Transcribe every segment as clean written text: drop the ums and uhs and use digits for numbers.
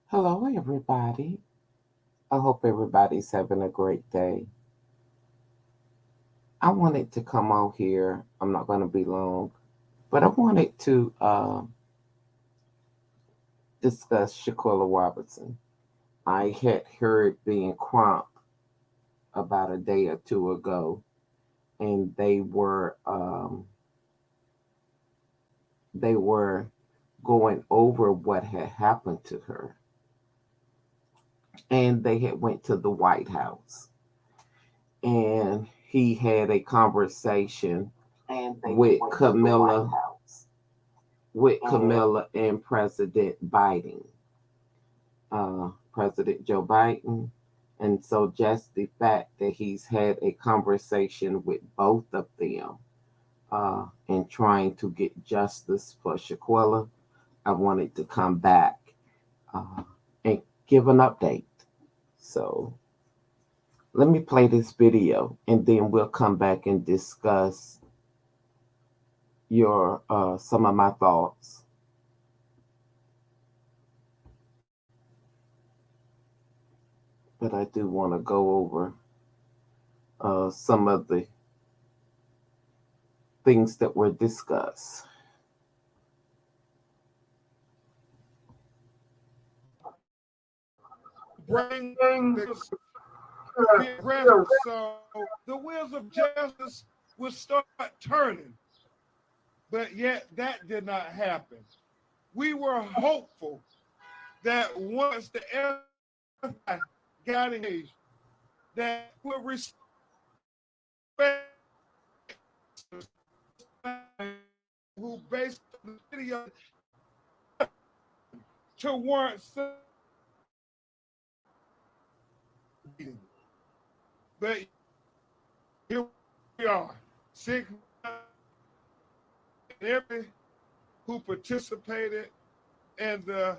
Hello, everybody. I hope everybody's having a great day. I wanted to come on here. I'm not going to be long, but I wanted to discuss Shanquella Robinson. I had heard being Crump about a day or two ago, and they were going over what had happened to her, and they had went to the White House, and he had a conversation with Camilla and President Biden, President Joe Biden. And so, just the fact that he's had a conversation with both of them and trying to get justice for Shaquilla, I wanted to come back uh, and give an update. So, let me play this video and then we'll come back and discuss your some of my thoughts. But I do want to go over some of the things that were discussed. Bring the be aggressive so the wheels of justice will start turning. But yet that did not happen. We were hopeful that once the FBI got engaged, that would respect who based the video to warrant but here we are, 6 months, and every who participated in the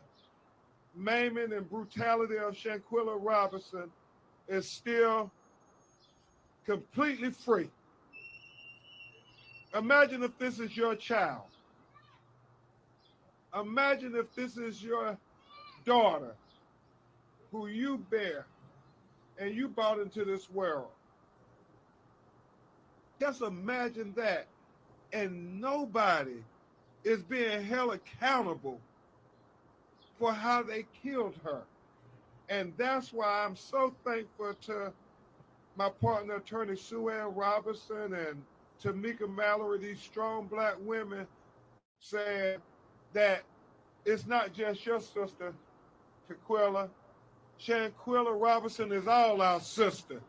maiming and brutality of Shanquella Robinson is still completely free. Imagine if this is your child. Imagine if this is your daughter who you bear and you brought into this world. Just imagine that. And nobody is being held accountable for how they killed her. And that's why I'm so thankful to my partner, attorney Sue Ann Robinson and Tamika Mallory, these strong black women saying that it's not just your sister, Shanquella. Shanquella Robinson is all our sister.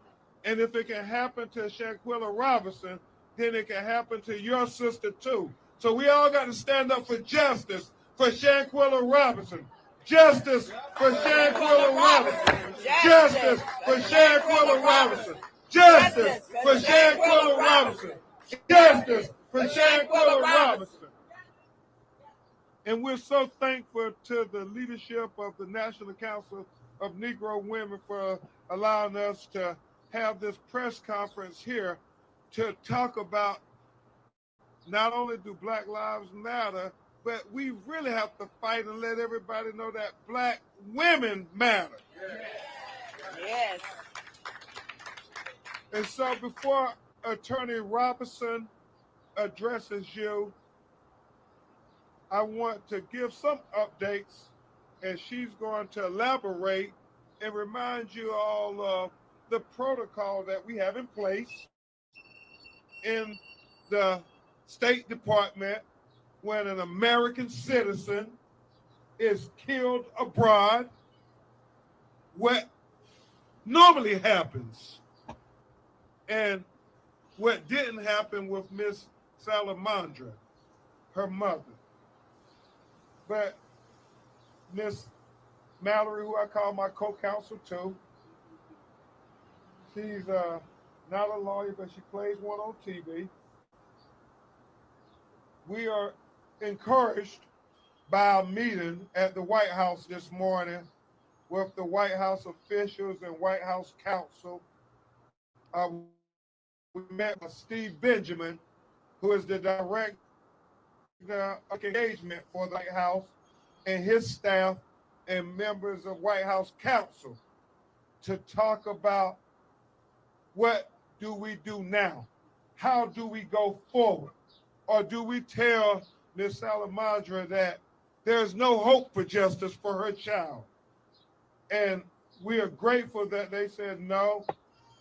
And if it can happen to Shanquella Robinson, then it can happen to your sister too. So we all got to stand up for justice for Shanquella Robinson. Justice for Shanquella Robinson. Justice for Shanquella Robinson. Justice for Shanquella Robinson. Justice for Shanquella Robinson. And we're so thankful to the leadership of the National Council of Negro Women for allowing us to have this press conference here to talk about not only do Black Lives Matter, but we really have to fight and let everybody know that Black women matter. Yes. And so before Attorney Robinson addresses you, I want to give some updates, and she's going to elaborate and remind you all of the protocol that we have in place in the State Department when an American citizen is killed abroad. What normally happens, and what didn't happen with Miss Salamandra, her mother. But Miss Mallory, who I call my co-counsel too, she's not a lawyer, but she plays one on TV. We are encouraged by our meeting at the White House this morning with the White House officials and White House counsel. We met with Steve Benjamin, who is the director of engagement for the White House, and his staff and members of White House counsel to talk about what do we do now? How do we go forward? Or do we tell Miss Salamandra that there's no hope for justice for her child? And we are grateful that they said, no,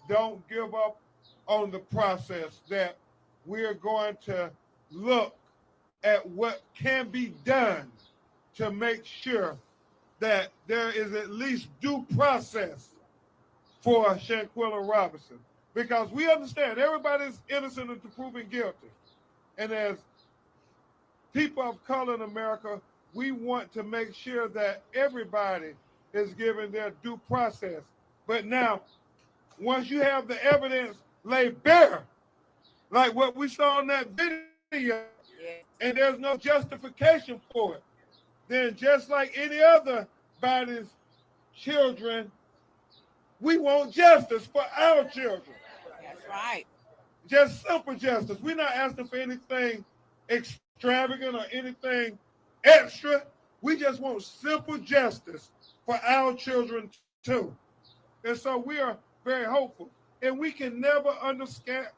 don't give up on the process, that we are going to look at what can be done to make sure that there is at least due process for Shanquella Robinson. Because we understand everybody's innocent until proven guilty. And as people of color in America, we want to make sure that everybody is given their due process. But now, once you have the evidence laid bare, like what we saw in that video, Yes. and there's no justification for it, then just like any other body's children, we want justice for our children. That's right. Just simple justice. We're not asking for anything extravagant or anything extra. We just want simple justice for our children too. And so we are very hopeful. And we can never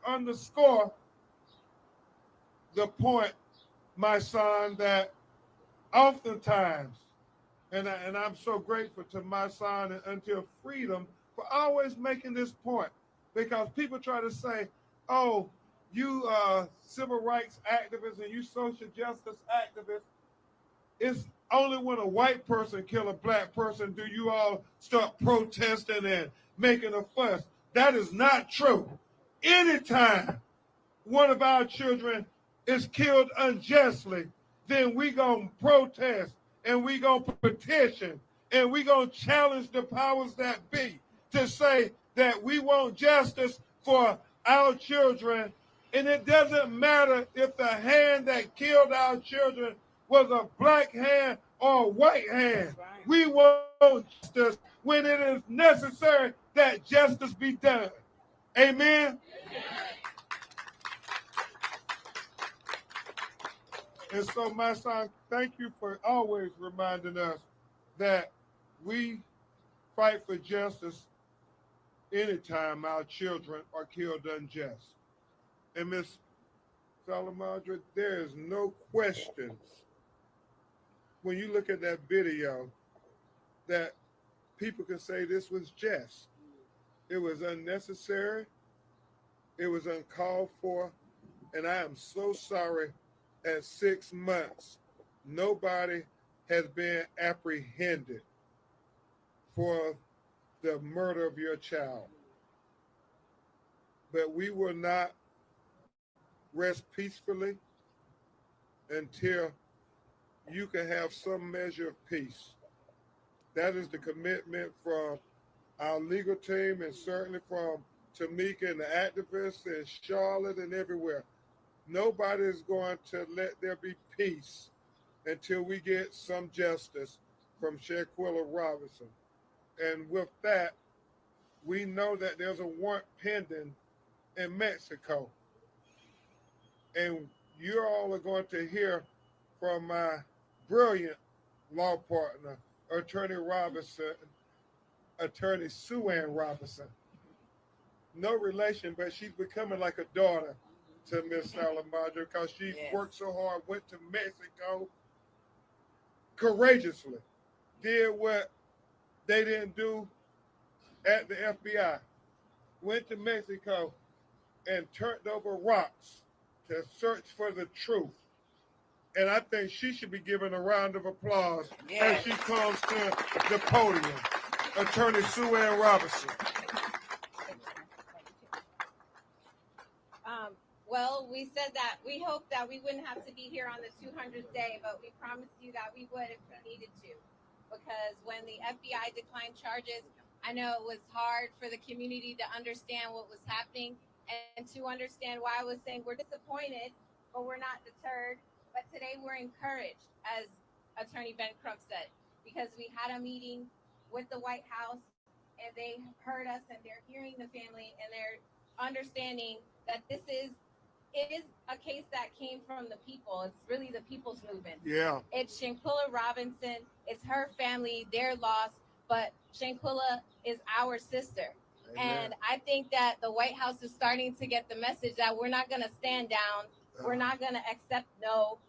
underscore the point, my son, that oftentimes, and I'm so grateful to my son and Until Freedom for always making this point, because people try to say, oh, you civil rights activists and you social justice activists, it's only when a white person kill a black person do you all start protesting and making a fuss. That is not true. Anytime one of our children is killed unjustly, then we gonna protest and we gonna petition and we gonna challenge the powers that be to say that we want justice for our children. And it doesn't matter if the hand that killed our children was a black hand or a white hand. Right. We want justice when it is necessary that justice be done. Amen. And so, my son, thank you for always reminding us that we fight for justice anytime our children are killed unjust. And Miss Salamandra, there is no question when you look at that video that people can say this was just. It was unnecessary. It was uncalled for. And I am so sorry, at 6 months, nobody has been apprehended for the murder of your child. But we will not rest peacefully until you can have some measure of peace. That is the commitment from our legal team and certainly from Tamika and the activists in Charlotte and everywhere. Nobody is going to let there be peace until we get some justice from Shanquella Robinson. And with that, we know that there's a warrant pending in Mexico. And you all are going to hear from my brilliant law partner, Attorney Robinson, Attorney Sue Ann Robinson. No relation, but she's becoming like a daughter to Miss Salamandra because she Yes. worked so hard, went to Mexico courageously, did what they didn't do at the FBI, went to Mexico and turned over rocks to search for the truth. And I think she should be given a round of applause as Yes. she comes to the podium. Attorney Sue Ann Robinson. Well, we said that we hoped that we wouldn't have to be here on the 200th day, but we promised you that we would if we needed to. Because when the FBI declined charges, I know it was hard for the community to understand what was happening and to understand why I was saying we're disappointed, but we're not deterred. But today we're encouraged, as Attorney Ben Crump said, because we had a meeting with the White House and they heard us and they're hearing the family and they're understanding that this is it is a case that came from the people. It's really the people's movement. Yeah. It's Shanquella Robinson. It's her family, their loss, but Shanquella is our sister. Amen. And I think that the White House is starting to get the message that we're not going to stand down. We're not going to accept no.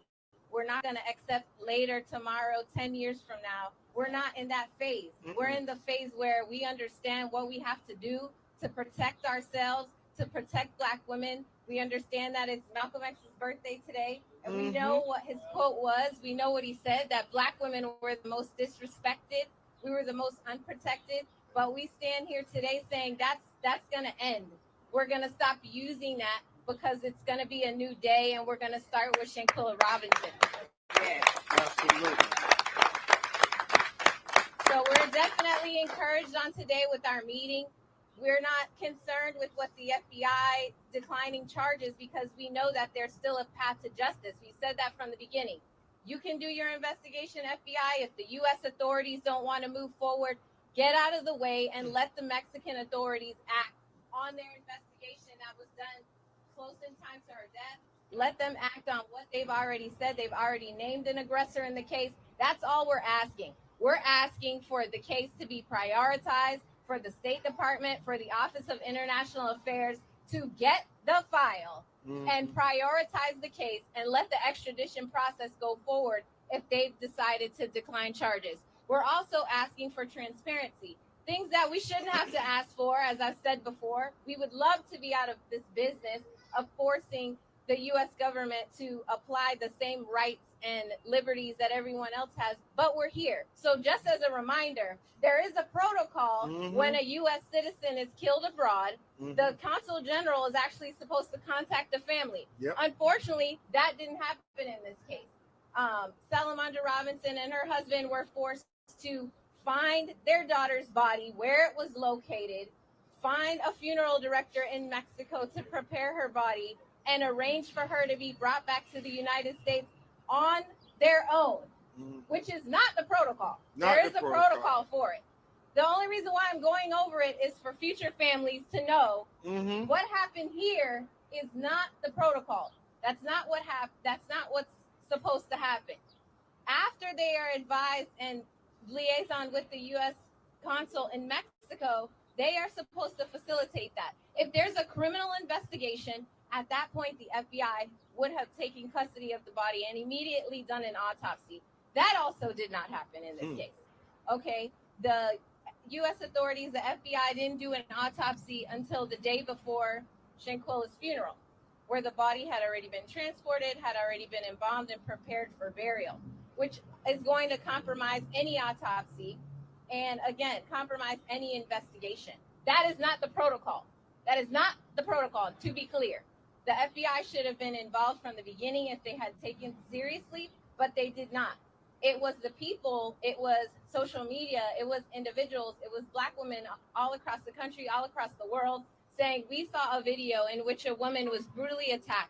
We're not going to accept later, tomorrow, 10 years from now. We're not in that phase. We're in the phase where we understand what we have to do to protect ourselves, to protect Black women. We understand that it's Malcolm X's birthday today, and we know what his quote was. We know what he said, that Black women were the most disrespected. We were the most unprotected. But we stand here today saying that's going to end. We're going to stop using that because it's going to be a new day, and we're going to start with Shanquella Robinson. Yes. Absolutely. So we're definitely encouraged on today with our meeting. We're not concerned with what the FBI declining charges because we know that there's still a path to justice. We said that from the beginning. You can do your investigation, FBI. If the U.S. authorities don't want to move forward, get out of the way and let the Mexican authorities act on their investigation that was done close in time to her death. Let them act on what they've already said. They've already named an aggressor in the case. That's all we're asking. We're asking for the case to be prioritized, for the State Department, for the Office of International Affairs to get the file and prioritize the case and let the extradition process go forward if they've decided to decline charges. We're also asking for transparency, things that we shouldn't have to ask for. As I've said before, we would love to be out of this business of forcing the U.S. government to apply the same rights and liberties that everyone else has, but we're here. So just as a reminder, there is a protocol when a U.S. citizen is killed abroad. The consul general is actually supposed to contact the family. Unfortunately, that didn't happen in this case. Salamandra Robinson and her husband were forced to find their daughter's body where it was located, find a funeral director in Mexico to prepare her body, and arrange for her to be brought back to the United States on their own, which is not the protocol. There is a protocol for it. The only reason why I'm going over it is for future families to know what happened here is not the protocol. That's not what happened. That's not what's supposed to happen. After they are advised and liaison with the U.S. consul in Mexico, they are supposed to facilitate that. If there's a criminal investigation, at that point, the FBI would have taken custody of the body and immediately done an autopsy. That also did not happen in this case. Okay, the U.S. authorities, the FBI, didn't do an autopsy until the day before Shanquella's funeral, where the body had already been transported, had already been embalmed and prepared for burial, which is going to compromise any autopsy and, again, compromise any investigation. That is not the protocol. That is not the protocol, to be clear. The FBI should have been involved from the beginning if they had taken it seriously, but they did not. It was the people, it was social media, it was individuals, it was Black women all across the country, all across the world, saying we saw a video in which a woman was brutally attacked,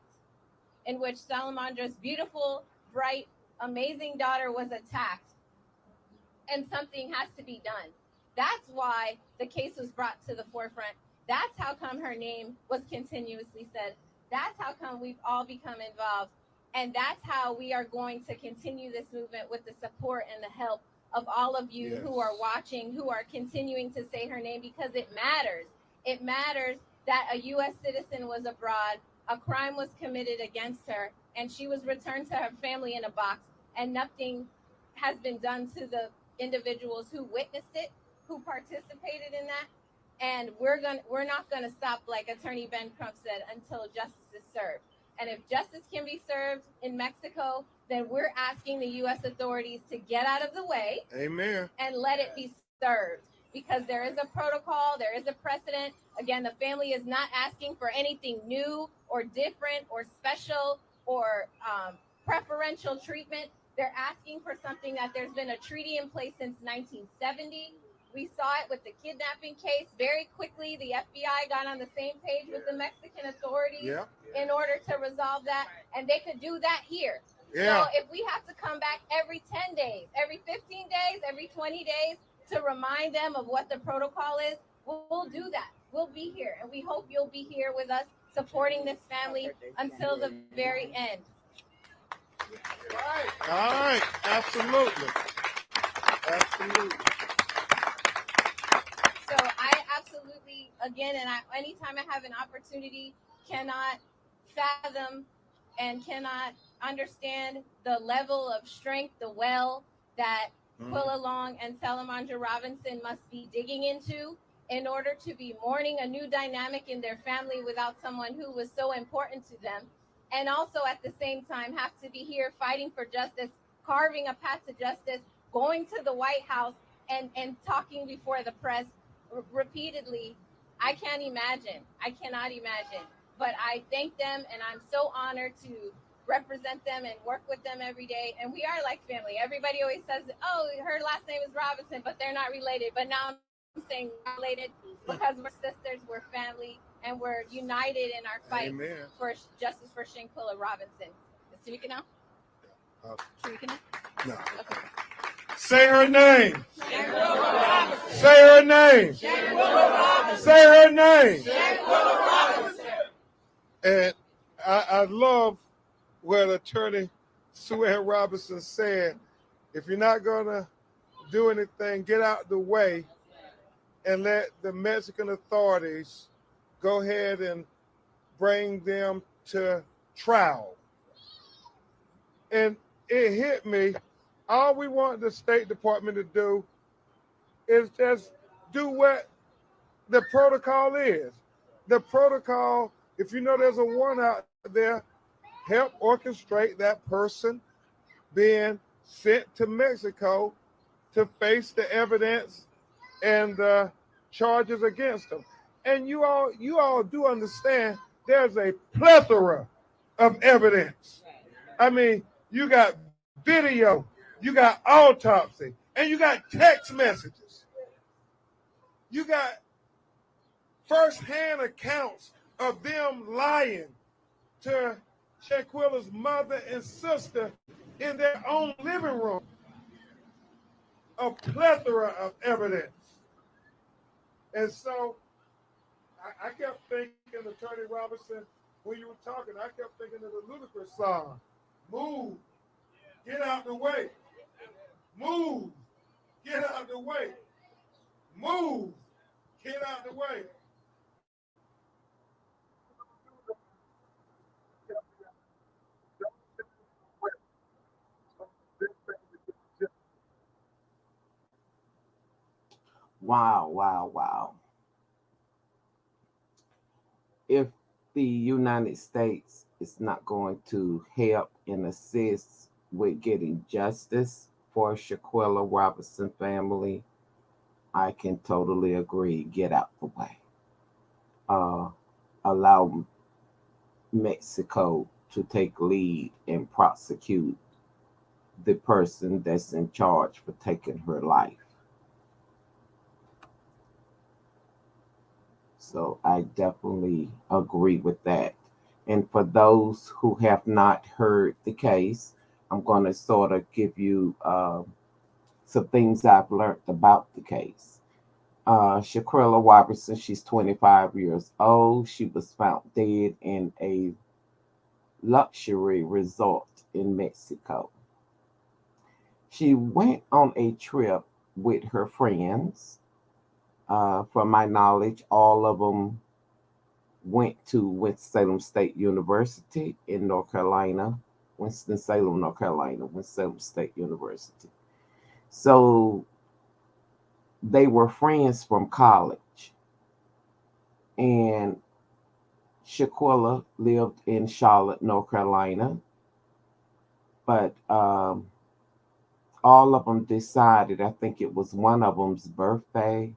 in which Salamandra's beautiful, bright, amazing daughter was attacked, and something has to be done. That's why the case was brought to the forefront. That's how come her name was continuously said. That's how come we've all become involved. And that's how we are going to continue this movement with the support and the help of all of you who are watching, who are continuing to say her name, because it matters. It matters that a U.S. citizen was abroad, a crime was committed against her, and she was returned to her family in a box, and nothing has been done to the individuals who witnessed it, who participated in that. And we're not gonna stop, like Attorney Ben Crump said, until justice is served. And if justice can be served in Mexico, then we're asking the U.S. authorities to get out of the way. Amen. And let it be served, because there is a protocol, there is a precedent. Again, the family is not asking for anything new or different or special or preferential treatment. They're asking for something that there's been a treaty in place since 1970. We saw it with the kidnapping case. Very quickly, the FBI got on the same page with the Mexican authorities in order to resolve that, and they could do that here. So if we have to come back every 10 days, every 15 days, every 20 days to remind them of what the protocol is, we'll do that. We'll be here, and we hope you'll be here with us supporting this family until the very end. All right. Absolutely. Absolutely. So I absolutely, again, and anytime I have an opportunity, cannot fathom and cannot understand the level of strength, the well that Quilla Long and Salamandra Robinson must be digging into in order to be mourning a new dynamic in their family without someone who was so important to them. And also at the same time have to be here fighting for justice, carving a path to justice, going to the White House and talking before the press repeatedly. I can't imagine. I cannot imagine. But I thank them, and I'm so honored to represent them and work with them every day. And we are like family. Everybody always says, "Oh, her last name is Robinson," but they're not related. But now I'm saying we're related because we're sisters, we're family, and we're united in our fight Amen. for justice for Shanquella Robinson. Is Tamika now? Tamika now? No. Okay. Say her name. Say her name. Say her name. And I love what Attorney Sue Ann Robinson said. If you're not going to do anything, get out the way and let the Mexican authorities go ahead and bring them to trial. And it hit me. All we want the State Department to do is just do what the protocol is. The protocol, if you know there's a warrant out there, help orchestrate that person being sent to Mexico to face the evidence and the charges against them. And you all do understand there's a plethora of evidence. I mean, you got video, you got autopsy, and you got text messages. You got first-hand accounts of them lying to Shaquilla's mother and sister in their own living room. A plethora of evidence. And so I kept thinking, Attorney Robinson, when you were talking, I kept thinking of the Ludacris song, Move, Get Out the Way. Move, Get Out the Way. Move, Get Out the Way. Wow, wow, wow. If the United States is not going to help and assist with getting justice for Shaquilla Robinson family, I can totally agree. Get out the way. Uh, Allow Mexico to take lead and prosecute the person that's in charge for taking her life. So I definitely agree with that. And for those who have not heard the case, I'm going to sort of give you some things I've learned about the case. Shaquilla Robinson, she's 25 years old. She was found dead in a luxury resort in Mexico. She went on a trip with her friends. From my knowledge, all of them went to Winston-Salem State University in North Carolina. Winston-Salem, North Carolina, Winston-Salem State University. So they were friends from college. And Shaquilla lived in Charlotte, North Carolina. But all of them decided, I think it was one of them's birthday,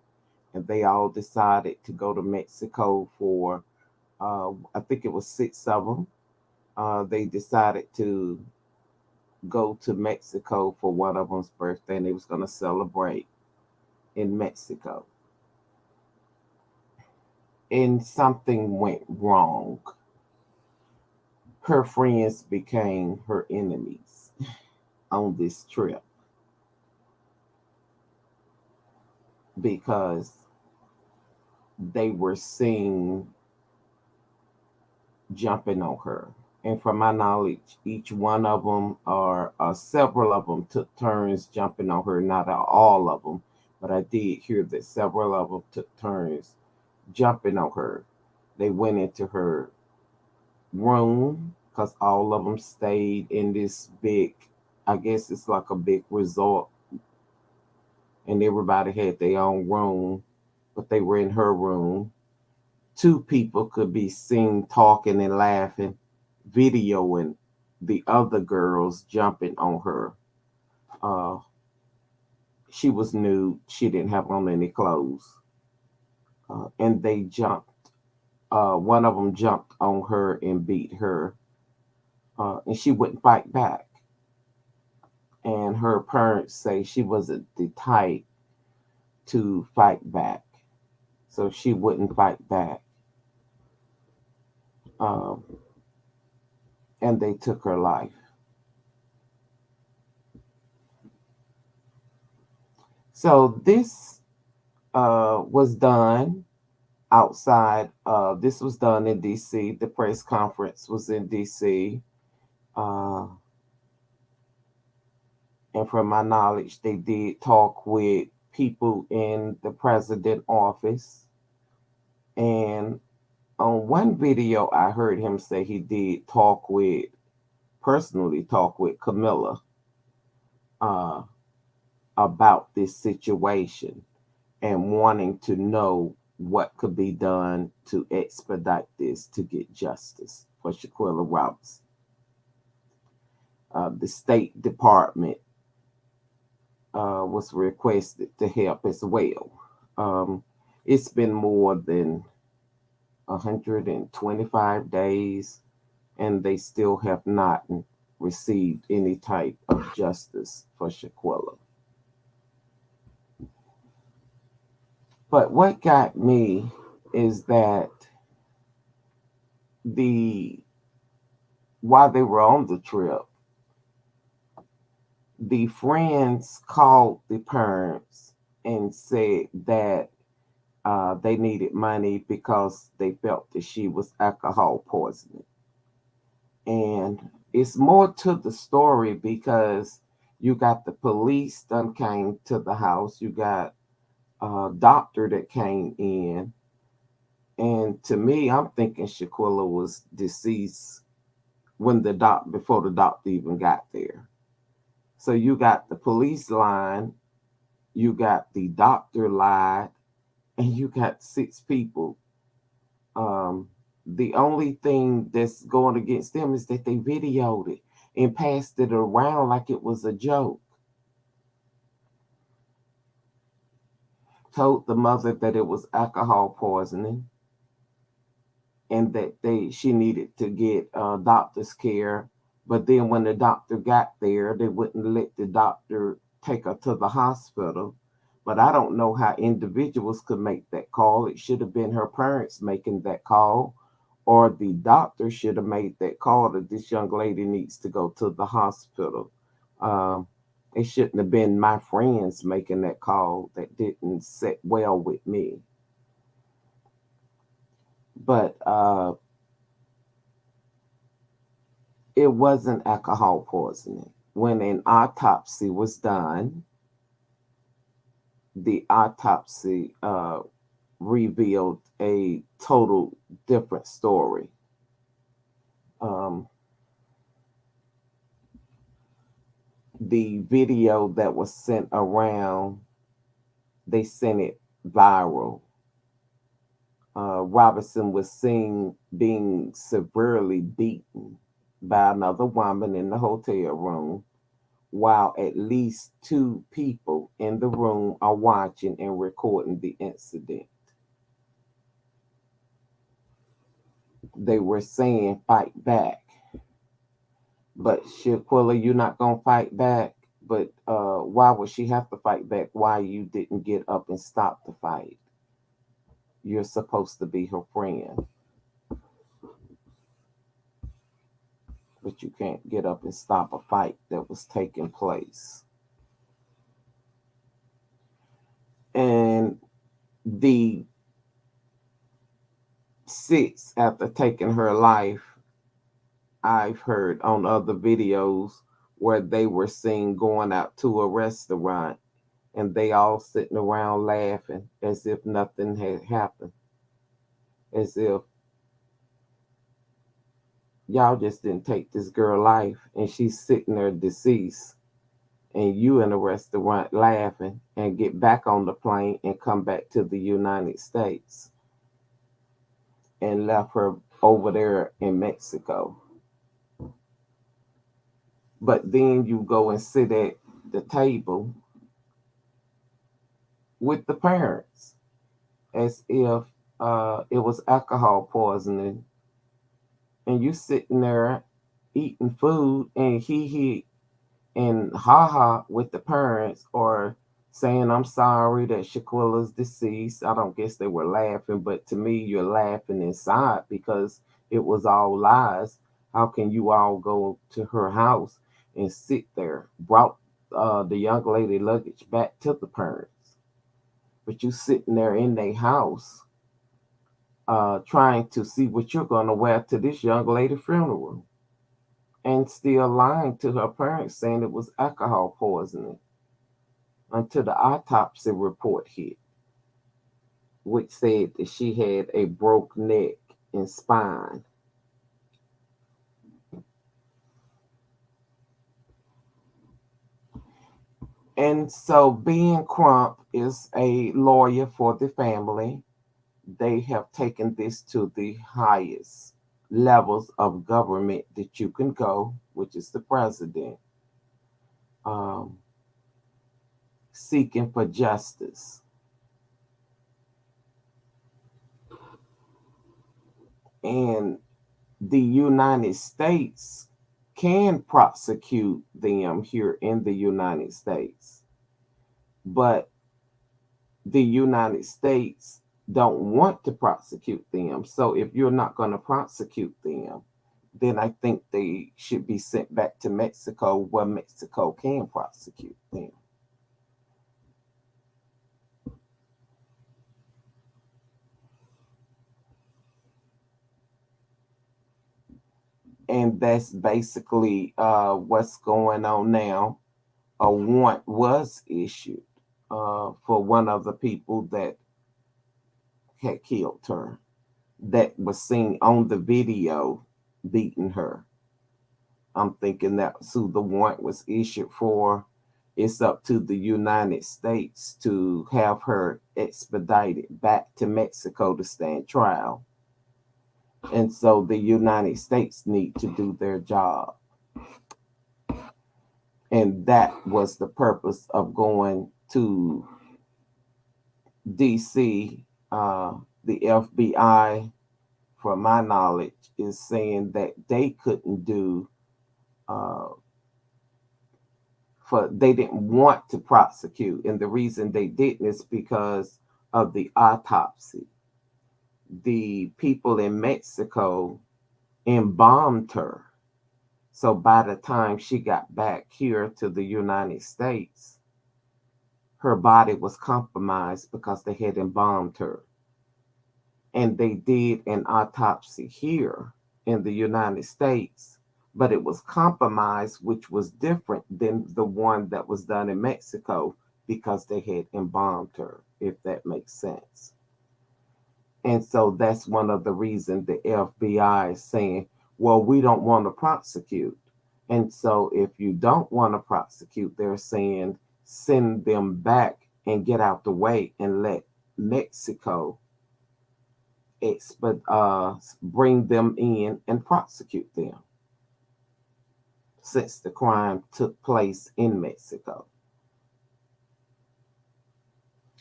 and they all decided to go to Mexico for, I think it was six of them. They decided to go to Mexico for one of them's birthday, and they was going to celebrate in Mexico. And something went wrong. Her friends became her enemies on this trip because they were seeing jumping on her. And from my knowledge, each one of them or several of them took turns jumping on her. Not all of them, but I did hear that several of them took turns jumping on her. They went into her room because all of them stayed in this big, I guess it's like a big resort, and everybody had their own room, but they were in her room. Two people could be seen talking and laughing, videoing the other girls jumping on her. Uh, she was nude. She didn't have on any clothes. And they jumped. One of them jumped on her and beat her. And she wouldn't fight back. And her parents say she wasn't the type to fight back. So she wouldn't fight back. Um, and they took her life. So this was done outside. This was done in D.C. The press conference was in D.C. Uh, and from my knowledge, they did talk with people in the president office. And on one video, I heard him say he did personally talk with Camilla uh, about this situation and wanting to know what could be done to expedite this to get justice for Shanquella Robinson. The State Department was requested to help as well. Um, it's been more than 125 days, and they still have not received any type of justice for Shanquella. But what got me is that the while they were on the trip, the friends called the parents and said that they needed money because they felt that she was alcohol poisoning. And it's more to the story because you got the police done came to the house, you got a doctor that came in, and to me, I'm thinking Shaquilla was deceased when the before the doctor even got there. So you got the police line, you got the doctor lied, and you got six people. Um, the only thing that's going against them is that they videoed it and passed it around like it was a joke. Told the mother that it was alcohol poisoning and that she needed to get doctor's care. But then when the doctor got there, they wouldn't let the doctor take her to the hospital. But I don't know how individuals could make that call. It should have been her parents making that call, or the doctor should have made that call that this young lady needs to go to the hospital. Um, it shouldn't have been my friends making that call. That didn't sit well with me. But it wasn't alcohol poisoning. When an autopsy was done, the autopsy revealed a total different story. Um, the video that was sent around, they sent it viral. Robinson was seen being severely beaten by another woman in the hotel room, while at least two people in the room are watching and recording the incident. They were saying fight back. But Shaquilla, you're not gonna fight back. But why would she have to fight back? Why you didn't get up and stop the fight? You're supposed to be her friend, but you can't get up and stop a fight that was taking place. And the sits after taking her life. I've heard on other videos where they were seen going out to a restaurant and they all sitting around laughing as if nothing had happened, as if y'all just didn't take this girl life and she's sitting there deceased and you in a restaurant laughing and get back on the plane and come back to the United States and left her over there in Mexico. But then you go and sit at the table with the parents as if it was alcohol poisoning, and you sitting there eating food and he and ha with the parents, or saying I'm sorry that Shaquilla's deceased. I don't guess they were laughing, but to me you're laughing inside because it was all lies. How can you all go to her house and sit there? Brought the young lady luggage back to the parents, but you sitting there in their house trying to see what you're going to wear to this young lady funeral, and still lying to her parents saying it was alcohol poisoning until the autopsy report hit, which said that she had a broke neck and spine. And so, being Crump is a lawyer for the family, they have taken this to the highest levels of government that you can go, which is the president, um, seeking for justice. And the United States can prosecute them here in the United States, but the United States don't want to prosecute them. So if you're not going to prosecute them, then I think they should be sent back to Mexico where Mexico can prosecute them. And that's basically what's going on now. A warrant was issued for one of the people that had killed her, that was seen on the video beating her. I'm thinking that's who the warrant was issued for. It's up to the United States to have her expedited back to Mexico to stand trial. And so the United States need to do their job. And that was the purpose of going to DC. The FBI, from my knowledge, is saying that they couldn't do, they didn't want to prosecute. And the reason they didn't is because of the autopsy. The people in Mexico embalmed her. So by the time she got back here to the United States, her body was compromised because they had embalmed her. And they did an autopsy here in the United States, but it was compromised, which was different than the one that was done in Mexico because they had embalmed her, if that makes sense. And so that's one of the reasons the FBI is saying, well, we don't want to prosecute. And so if you don't want to prosecute, they're saying send them back and get out the way and let Mexico bring them in and prosecute them, since the crime took place in Mexico.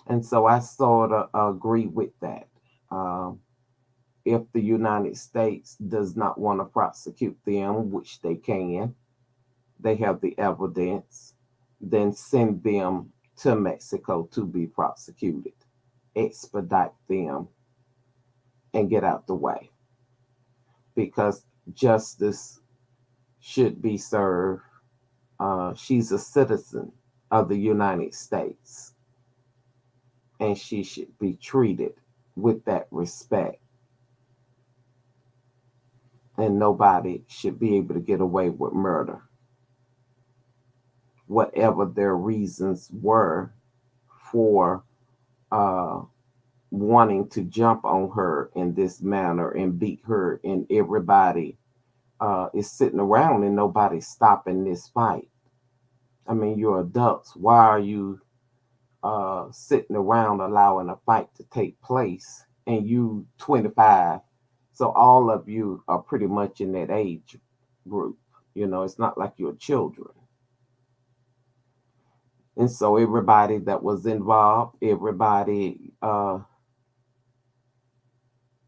And so I sort of agree with that. If the United States does not want to prosecute them, which they can, they have the evidence, then send them to Mexico to be prosecuted, expedite them, and get out the way. Because justice should be served. She's a citizen of the United States, and she should be treated with that respect. and nobody should be able to get away with murder, whatever their reasons were for uh, wanting to jump on her in this manner and beat her, and everybody is sitting around and nobody's stopping this fight. I mean, you're adults. Why are you sitting around allowing a fight to take place and you 25? So all of you are pretty much in that age group. You know, it's not like you're children. And so everybody that was involved, everybody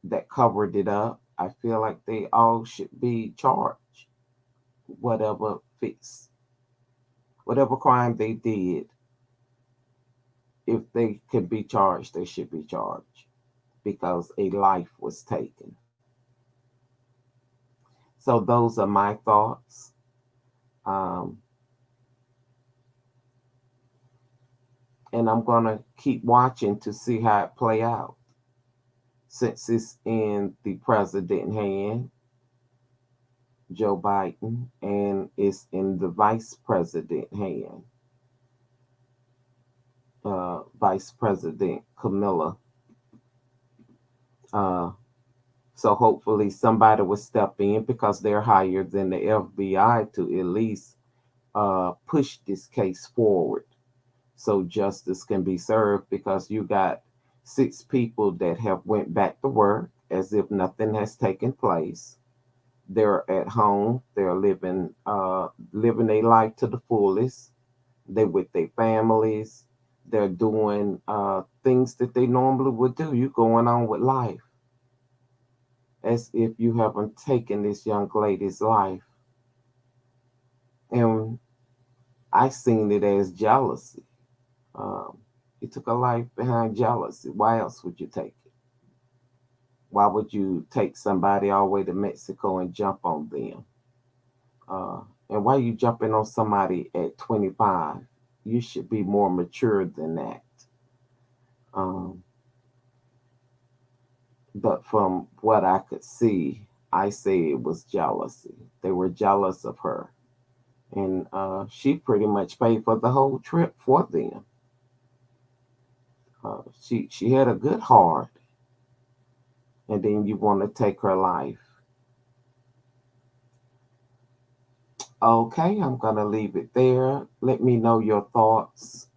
that covered it up, I feel like they all should be charged. Whatever fix, whatever crime they did, if they could be charged, they should be charged because a life was taken. So those are my thoughts. Um, and I'm gonna keep watching to see how it play out. Since it's in the president hand, Joe Biden, and it's in the vice president hand, Vice President Kamala. Uh, so hopefully somebody will step in because they're higher than the FBI to at least push this case forward so justice can be served, because you got 6 people that have went back to work as if nothing has taken place. They're at home. They're living their life to the fullest. They with their families. They're doing things that they normally would do. You going on with life as if you haven't taken this young lady's life. And I seen it as jealousy. Um, you took a life behind jealousy. Why else would you take it? Why would you take somebody all the way to Mexico and jump on them? And why are you jumping on somebody at 25? You should be more mature than that. Um, but from what I could see, I say it was jealousy. They were jealous of her. And she pretty much paid for the whole trip for them. She had a good heart, and then you want to take her life. Okay, I'm going to leave it there. Let me know your thoughts.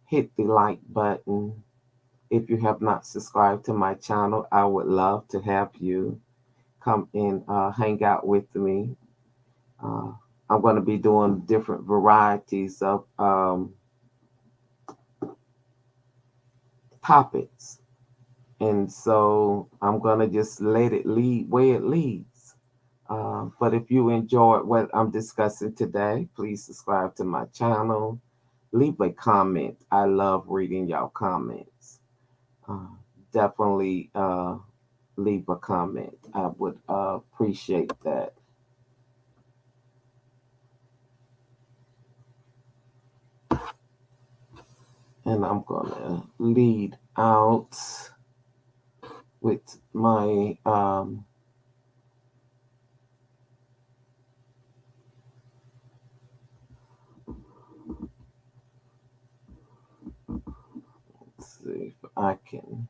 Hit the like button. If you have not subscribed to my channel, I would love to have you come and hang out with me. Uh, I'm going to be doing different varieties of topics. And so I'm going to just let it lead where it leads. But if you enjoyed what I'm discussing today, please subscribe to my channel. Leave a comment. I love reading y'all comments. Uh, Definitely leave a comment. I would appreciate that. And I'm going to lead out with my let's see if I can.